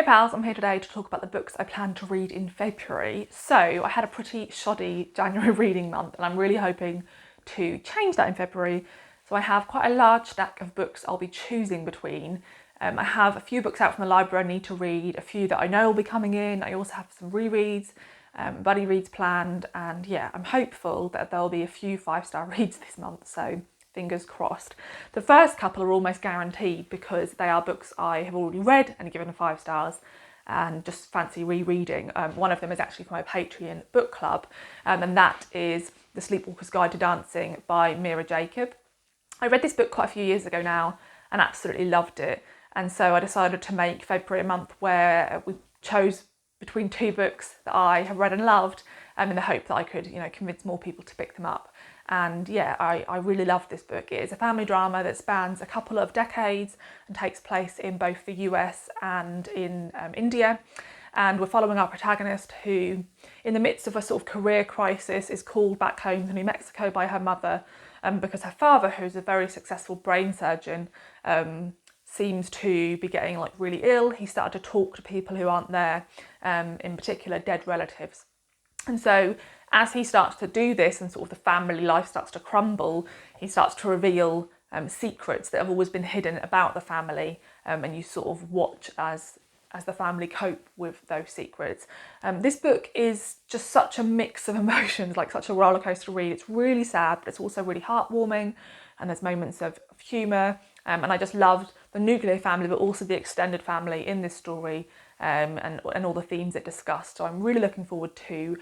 Hey pals, I'm here today to talk about the books I plan to read in February. So I had a pretty shoddy January reading month and I'm really hoping to change that in February. So I have quite a large stack of books I'll be choosing between. I have a few books out from the library I need to read, a few that I know will be coming in. I also have some rereads, buddy reads planned, and yeah, I'm hopeful that there'll be a few 5-star reads this month, so fingers crossed. The first couple are almost guaranteed because they are books I have already read and given 5 stars and just fancy rereading. One of them is actually for my Patreon book club, and that is The Sleepwalker's Guide to Dancing by Mira Jacob. I read this book quite a few years ago now and absolutely loved it, and so I decided to make February a month where we chose between 2 books that I have read and loved, in the hope that I could, convince more people to pick them up. And yeah, I really love this book. It is a family drama that spans a couple of decades and takes place in both the US and in India. And we're following our protagonist who, in the midst of a sort of career crisis, is called back home to New Mexico by her mother because her father, who's a very successful brain surgeon, seems to be getting really ill. He started to talk to people who aren't there, in particular dead relatives. And so as he starts to do this and sort of the family life starts to crumble, he starts to reveal secrets that have always been hidden about the family, and you sort of watch as the family cope with those secrets. This book is just such a mix of emotions, such a roller coaster read. It's really sad, but it's also really heartwarming, and there's moments of humour. And I just loved the nuclear family, but also the extended family in this story, and all the themes it discussed. So I'm really looking forward to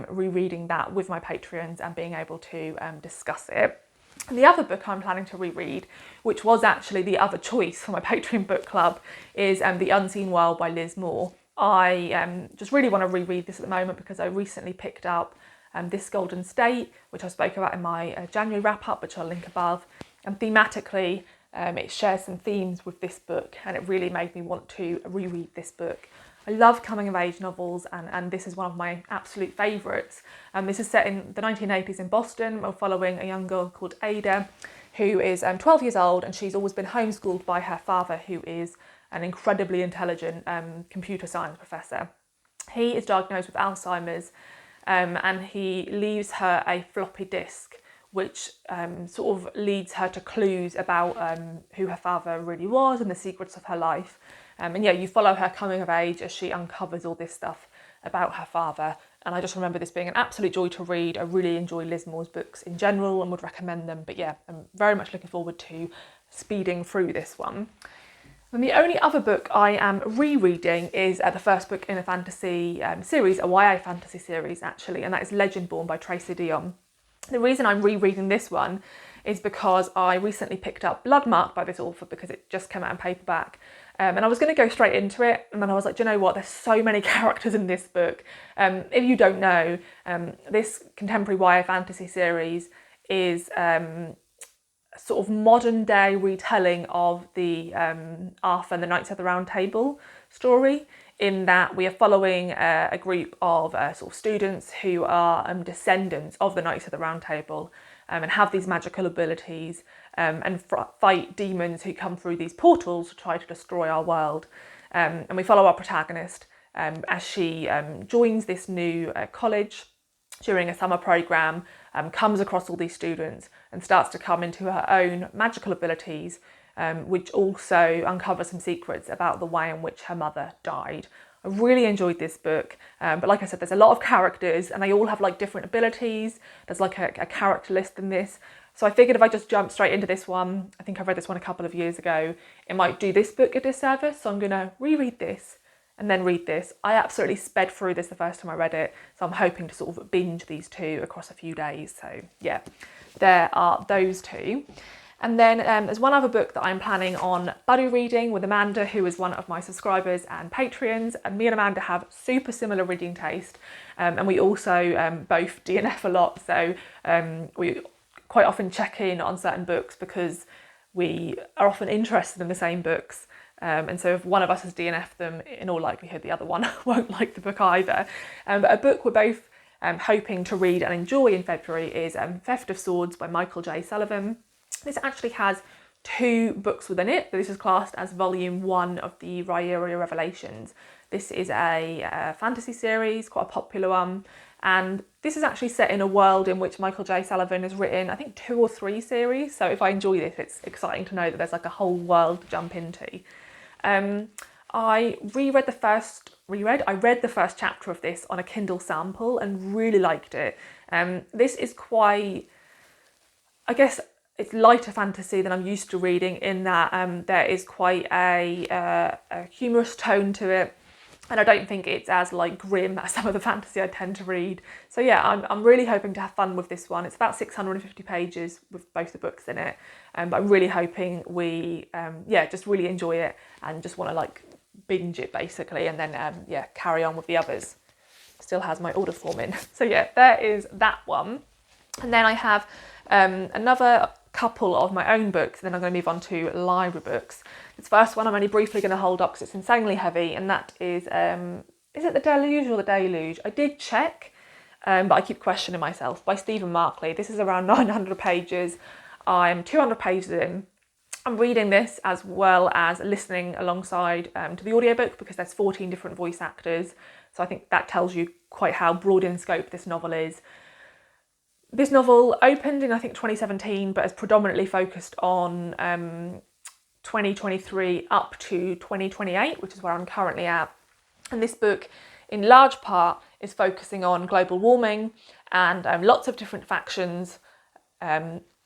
rereading that with my Patreons and being able to discuss it. And the other book I'm planning to reread, which was actually the other choice for my Patreon book club, is The Unseen World by Liz Moore. I just really want to reread this at the moment because I recently picked up This Golden State, which I spoke about in my January wrap-up, which I'll link above. And thematically, it shares some themes with this book, and it really made me want to reread this book. I love coming-of-age novels, and this is one of my absolute favourites. This is set in the 1980s in Boston. We're following a young girl called Ada, who is 12 years old, and she's always been homeschooled by her father, who is an incredibly intelligent computer science professor. He is diagnosed with Alzheimer's, and he leaves her a floppy disk, which sort of leads her to clues about who her father really was and the secrets of her life. And yeah, you follow her coming of age as she uncovers all this stuff about her father. And I just remember this being an absolute joy to read. I really enjoy Liz Moore's books in general and would recommend them. But yeah, I'm very much looking forward to speeding through this one. And the only other book I am rereading is the first book in a fantasy series, a YA fantasy series actually, and that is Legendborn by Tracy Deonn. The reason I'm rereading this one is because I recently picked up Bloodmark by this author because it just came out in paperback. And I was going to go straight into it, and then I was like, do you know what? There's so many characters in this book. If you don't know, this contemporary YA fantasy series is sort of modern day retelling of the Arthur and the Knights of the Round Table story, in that we are following a group of sort of students who are descendants of the Knights of the Round Table, and have these magical abilities, and fight demons who come through these portals to try to destroy our world. And we follow our protagonist as she joins this new college during a summer programme, comes across all these students and starts to come into her own magical abilities, which also uncovers some secrets about the way in which her mother died. I really enjoyed this book, but like I said, there's a lot of characters and they all have different abilities. There's a character list in this. So I figured if I just jump straight into this one, I think I read this one a couple of years ago, it might do this book a disservice. So I'm going to reread this and then read this. I absolutely sped through this the first time I read it, so I'm hoping to sort of binge these 2 across a few days. So yeah, there are those 2. And then there's one other book that I'm planning on buddy reading with Amanda, who is one of my subscribers and Patreons. And me and Amanda have super similar reading taste, and we also both DNF a lot. So we quite often check in on certain books because we are often interested in the same books. And so if one of us has DNF'd them, in all likelihood the other one won't like the book either. But a book we're both hoping to read and enjoy in February is Theft of Swords by Michael J. Sullivan. This actually has 2 books within it. This is classed as volume 1 of the Rereading Revelations. This is a fantasy series, quite a popular one, and this is actually set in a world in which Michael J. Sullivan has written, I think, 2 or 3 series. So if I enjoy this, it's exciting to know that there's like a whole world to jump into. I read the first chapter of this on a Kindle sample and really liked it. This is quite, I guess, it's lighter fantasy than I'm used to reading, in that there is quite a humorous tone to it, and I don't think it's as like grim as some of the fantasy I tend to read. So yeah, I'm really hoping to have fun with this one. It's about 650 pages with both the books in it, but I'm really hoping we just really enjoy it and just want to like binge it basically, and then carry on with the others. Still has my order form in. So yeah, there is that one. And then I have another couple of my own books, and then I'm going to move on to library books. This first one I'm only briefly going to hold up because it's insanely heavy, and that is it The Deluge or The Deluge? I did check, but I keep questioning myself, by Stephen Markley. This is around 900 pages. I'm 200 pages in. I'm reading this as well as listening alongside to the audiobook, because there's 14 different voice actors. So I think that tells you quite how broad in scope this novel is. This novel opened in, I think, 2017, but is predominantly focused on 2023 up to 2028, which is where I'm currently at. And this book, in large part, is focusing on global warming and lots of different factions,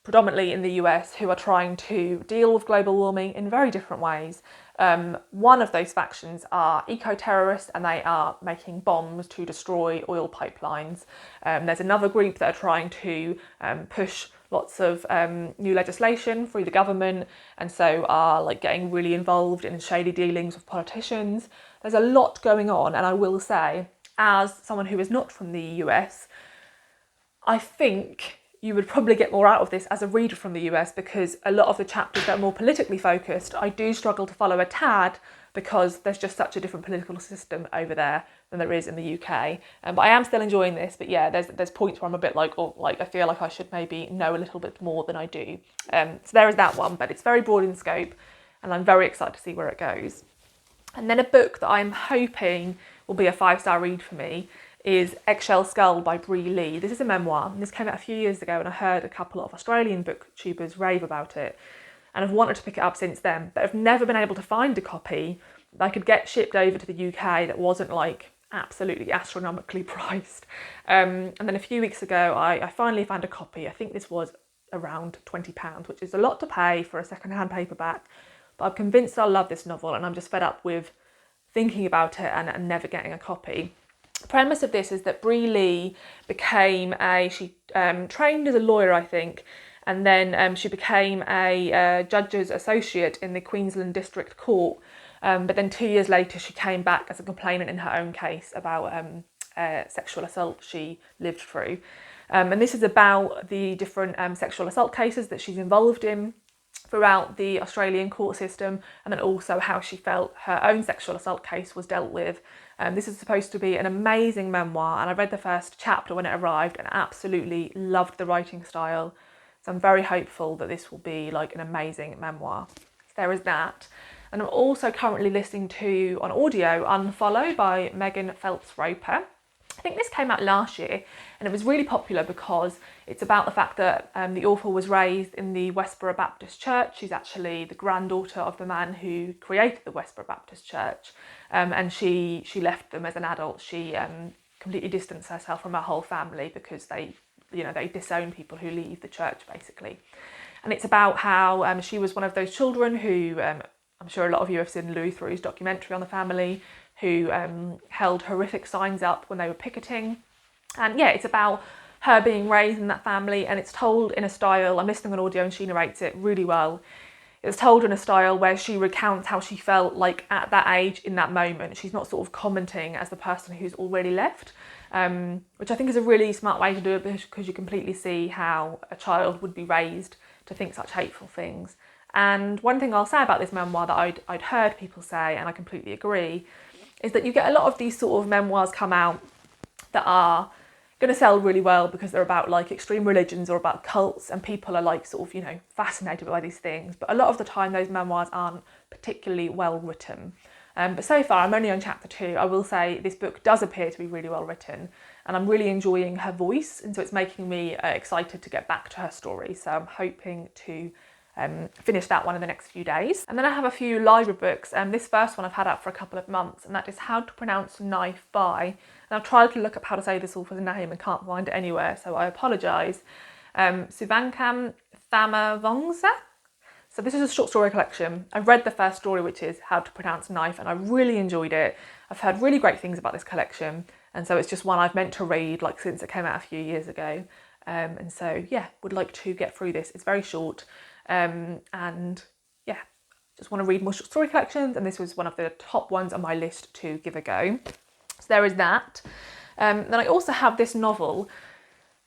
predominantly in the US, who are trying to deal with global warming in very different ways. One of those factions are eco-terrorists, and they are making bombs to destroy oil pipelines. There's another group that are trying to push lots of new legislation through the government, and so are like getting really involved in shady dealings with politicians. There's a lot going on, and I will say, as someone who is not from the US, I think you would probably get more out of this as a reader from the US, because a lot of the chapters that are more politically focused, I do struggle to follow a tad, because there's just such a different political system over there than there is in the UK. But I am still enjoying this, but yeah, there's points where I'm a bit like, I feel like I should maybe know a little bit more than I do. So there is that one, but it's very broad in scope, and I'm very excited to see where it goes. And then a book that I'm hoping will be a 5-star read for me is Eggshell Skull by Bree Lee. This is a memoir, and this came out a few years ago, and I heard a couple of Australian booktubers rave about it, and I've wanted to pick it up since then, but I've never been able to find a copy that I could get shipped over to the UK that wasn't like absolutely astronomically priced. And then a few weeks ago, I finally found a copy. I think this was around £20, which is a lot to pay for a second-hand paperback, but I'm convinced I'll love this novel, and I'm just fed up with thinking about it and never getting a copy. The premise of this is that Bree Lee she trained as a lawyer, I think, and then she became a judge's associate in the Queensland District Court. But then 2 years later, she came back as a complainant in her own case about sexual assault she lived through. And this is about the different sexual assault cases that she's involved in throughout the Australian court system, and then also how she felt her own sexual assault case was dealt with. This is supposed to be an amazing memoir, and I read the first chapter when it arrived and absolutely loved the writing style. So I'm very hopeful that this will be like an amazing memoir. So there is that. And I'm also currently listening to, on audio, Unfollow by Megan Phelps-Roper. I think this came out last year, and it was really popular because it's about the fact that the author was raised in the Westboro Baptist Church. She's actually the granddaughter of the man who created the Westboro Baptist Church, and she left them as an adult. She completely distanced herself from her whole family because they disown people who leave the church, basically. And it's about how she was one of those children who, I'm sure a lot of you have seen Louis Theroux's documentary on the family, who held horrific signs up when they were picketing. And yeah, it's about her being raised in that family, and it's told in a style, I'm listening on audio and she narrates it really well. It's told in a style where she recounts how she felt like at that age, in that moment. She's not sort of commenting as the person who's already left, which I think is a really smart way to do it, because you completely see how a child would be raised to think such hateful things. And one thing I'll say about this memoir that I'd heard people say, and I completely agree, is that you get a lot of these sort of memoirs come out that are going to sell really well because they're about like extreme religions or about cults, and people are like sort of, you know, fascinated by these things. But a lot of the time those memoirs aren't particularly well written. But so far I'm only on chapter 2. I will say this book does appear to be really well written, and I'm really enjoying her voice, and so it's making me excited to get back to her story. So I'm hoping to finish that one in the next few days. And then I have a few library books, and this first one I've had out for a couple of months, and that is How to Pronounce Knife by, and I've tried to look up how to say this author's name and can't find it anywhere, so I apologise. Suvankam Thamavongsa. So this is a short story collection. I've read the first story, which is How to Pronounce Knife, and I really enjoyed it. I've heard really great things about this collection, and so it's just one I've meant to read like since it came out a few years ago. And so yeah, would like to get through this. It's very short, and yeah, just want to read more short story collections, and this was one of the top ones on my list to give a go. So there is that. Then I also have this novel.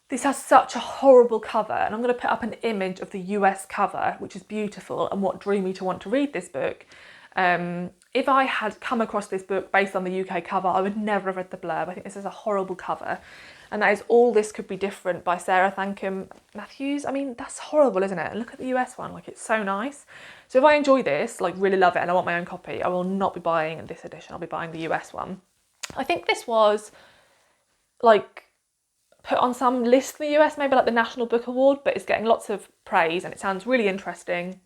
This has such a horrible cover, and I'm going to put up an image of the US cover, which is beautiful, and what drew me to want to read this book. If I had come across this book based on the UK cover, I would never have read the blurb. I think this is a horrible cover, and that is All This Could Be Different by Sarah Thankam Matthews. I mean, that's horrible, isn't it? Look at the US one, like it's so nice. So if I enjoy this, like really love it, and I want my own copy, I will not be buying this edition, I'll be buying the US one. I think this was like put on some list in the US, maybe like the National Book Award, but it's getting lots of praise and it sounds really interesting.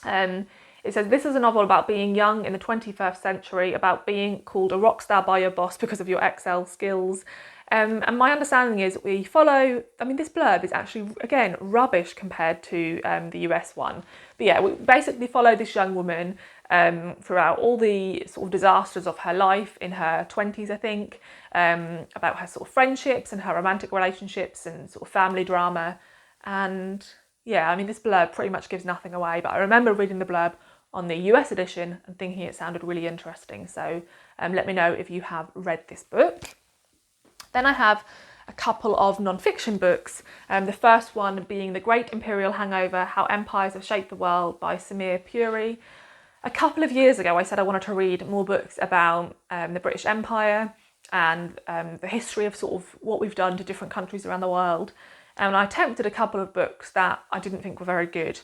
It says, this is a novel about being young in the 21st century, about being called a rock star by your boss because of your Excel skills. And my understanding is we follow, I mean, this blurb is actually, again, rubbish compared to the US one. But yeah, we basically follow this young woman throughout all the sort of disasters of her life in her 20s, I think, about her sort of friendships and her romantic relationships and sort of family drama. And yeah, I mean, this blurb pretty much gives nothing away, but I remember reading the blurb on the US edition and thinking it sounded really interesting. So let me know if you have read this book. Then I have a couple of non-fiction books. The first one being The Great Imperial Hangover, How Empires Have Shaped the World by Samir Puri. A couple of years ago, I said I wanted to read more books about the British Empire and the history of sort of what we've done to different countries around the world. And I attempted a couple of books that I didn't think were very good.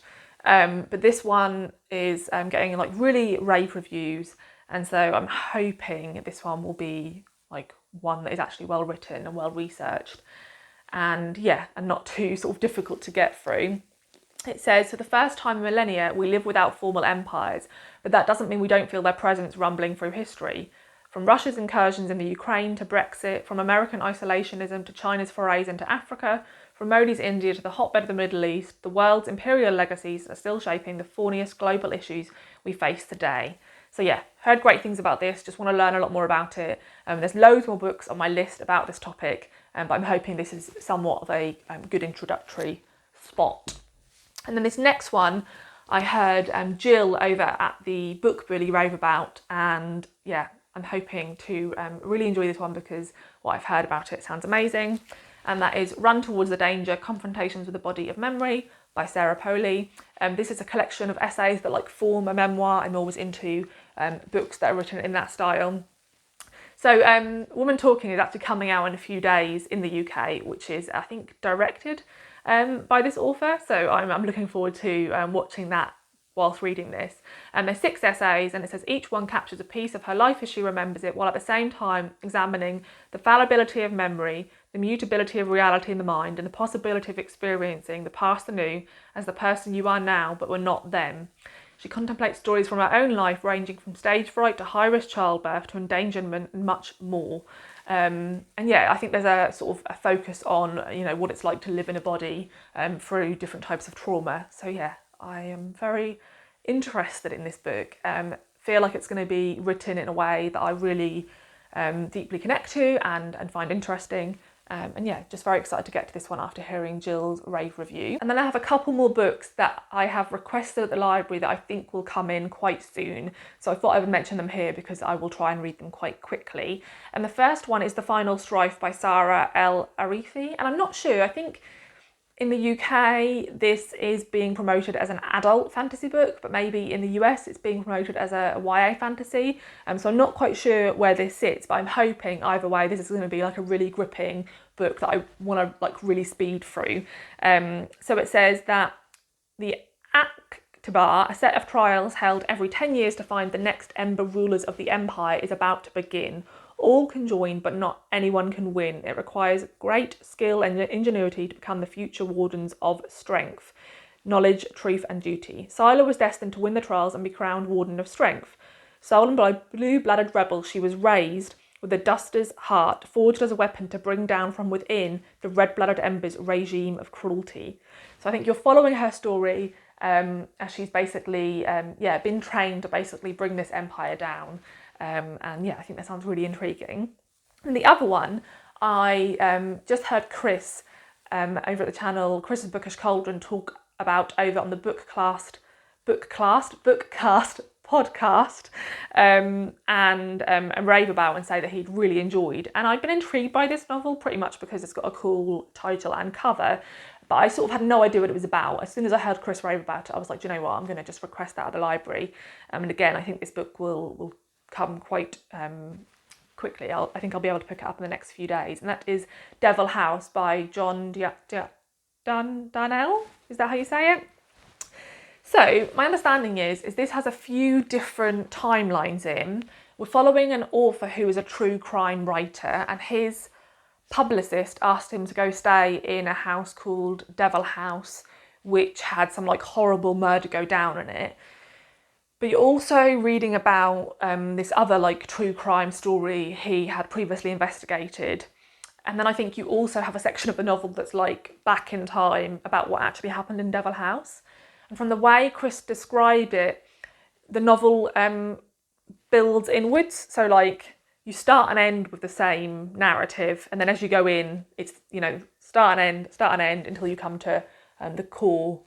But this one is getting like really rave reviews. And so I'm hoping this one will be like one that is actually well written and well researched, and yeah, and not too sort of difficult to get through. It says, for the first time in millennia, we live without formal empires, but that doesn't mean we don't feel their presence rumbling through history. From Russia's incursions in the Ukraine to Brexit, from American isolationism to China's forays into Africa, from Modi's India to the hotbed of the Middle East, the world's imperial legacies are still shaping the thorniest global issues we face today. So yeah, heard great things about this, just want to learn a lot more about it. There's loads more books on my list about this topic, but I'm hoping this is somewhat of a good introductory spot. And then this next one, I heard Jill over at the Book Bully rave about, and yeah, I'm hoping to really enjoy this one because what I've heard about it sounds amazing. And that is Run Towards the Danger, Confrontations with the Body of Memory by Sarah Poley. This is a collection of essays that like form a memoir. I'm always into books that are written in that style. So Woman Talking is actually coming out in a few days in the UK, which is, I think, directed by this author. So I'm looking forward to watching that whilst reading this. And there's 6 essays, and it says each one captures a piece of her life as she remembers it, while at the same time examining the fallibility of memory, the mutability of reality in the mind, and the possibility of experiencing the past anew as the person you are now but were not then. She contemplates stories from her own life ranging from stage fright to high-risk childbirth to endangerment and much more. And yeah, I think there's a sort of a focus on, you know, what it's like to live in a body through different types of trauma. So yeah, I am very interested in this book. Feel like it's going to be written in a way that I really deeply connect to and find interesting. And yeah, just very excited to get to this one after hearing Jill's rave review. And then I have a couple more books that I have requested at the library that I think will come in quite soon. So I thought I would mention them here because I will try and read them quite quickly. And the first one is The Final Strife by Sarah El Arifi. And I'm not sure, I think in the UK, this is being promoted as an adult fantasy book, but maybe in the US it's being promoted as a YA fantasy. So I'm not quite sure where this sits, but I'm hoping either way this is going to be like a really gripping book that I want to like really speed through. So it says that the TBR, a set of trials held every 10 years to find the next ember rulers of the empire, is about to begin. All can join, but not anyone can win. It requires great skill and ingenuity to become the future wardens of strength, knowledge, truth, and duty. Scylla was destined to win the trials and be crowned warden of strength. Stolen by blue-blooded rebels, she was raised with a duster's heart, forged as a weapon to bring down from within the red-blooded ember's regime of cruelty. So I think you're following her story as she's basically been trained to basically bring this empire down. And yeah, I think that sounds really intriguing. And the other one, I just heard Chris over at the channel, Chris's Bookish Cauldron, talk about over on the Bookcast podcast, and rave about and say that he'd really enjoyed. And I've been intrigued by this novel pretty much because it's got a cool title and cover, but I sort of had no idea what it was about. As soon as I heard Chris rave about it, I was like, do you know what, I'm going to just request that at the library. And again, I think this book will come quite quickly. I think I'll be able to pick it up in the next few days, and that is Devil House by John Darnell. Is that how you say it? So my understanding is this has a few different timelines in. We're following an author who is a true crime writer, and his publicist asked him to go stay in a house called Devil House, which had some like horrible murder go down in it. But you're also reading about this other like true crime story he had previously investigated. And then I think you also have a section of the novel that's like back in time about what actually happened in Devil House. And from the way Chris described it, the novel builds inwards. So like you start and end with the same narrative. And then as you go in, it's, you know, start and end until you come to the core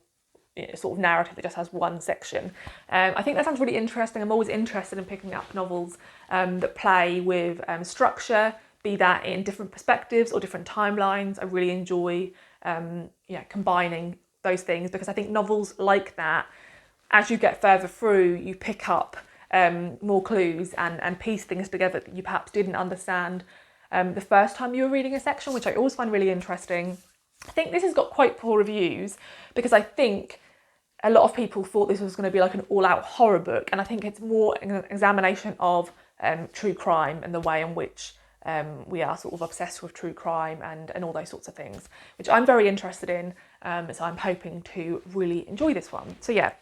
sort of narrative that just has one section. I think that sounds really interesting. I'm always interested in picking up novels that play with structure, be that in different perspectives or different timelines. I really enjoy combining those things, because I think novels like that, as you get further through, you pick up more clues and piece things together that you perhaps didn't understand the first time you were reading a section, which I always find really interesting. I think this has got quite poor reviews because I think a lot of people thought this was going to be like an all-out horror book, and I think it's more an examination of true crime and the way in which we are sort of obsessed with true crime and all those sorts of things, which I'm very interested in, so I'm hoping to really enjoy this one. So yeah,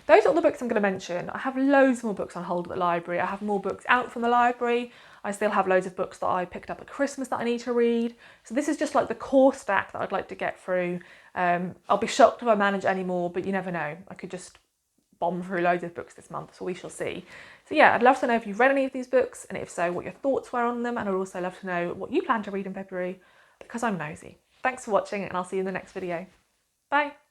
those are all the books I'm going to mention. I have loads more books on hold at the library. I have more books out from the library. I still have loads of books that I picked up at Christmas that I need to read. So this is just like the core stack that I'd like to get through. I'll be shocked if I manage any more, but you never know. I could just bomb through loads of books this month, so we shall see. So yeah, I'd love to know if you've read any of these books, and if so, what your thoughts were on them, and I'd also love to know what you plan to read in February, because I'm nosy. Thanks for watching, and I'll see you in the next video. Bye!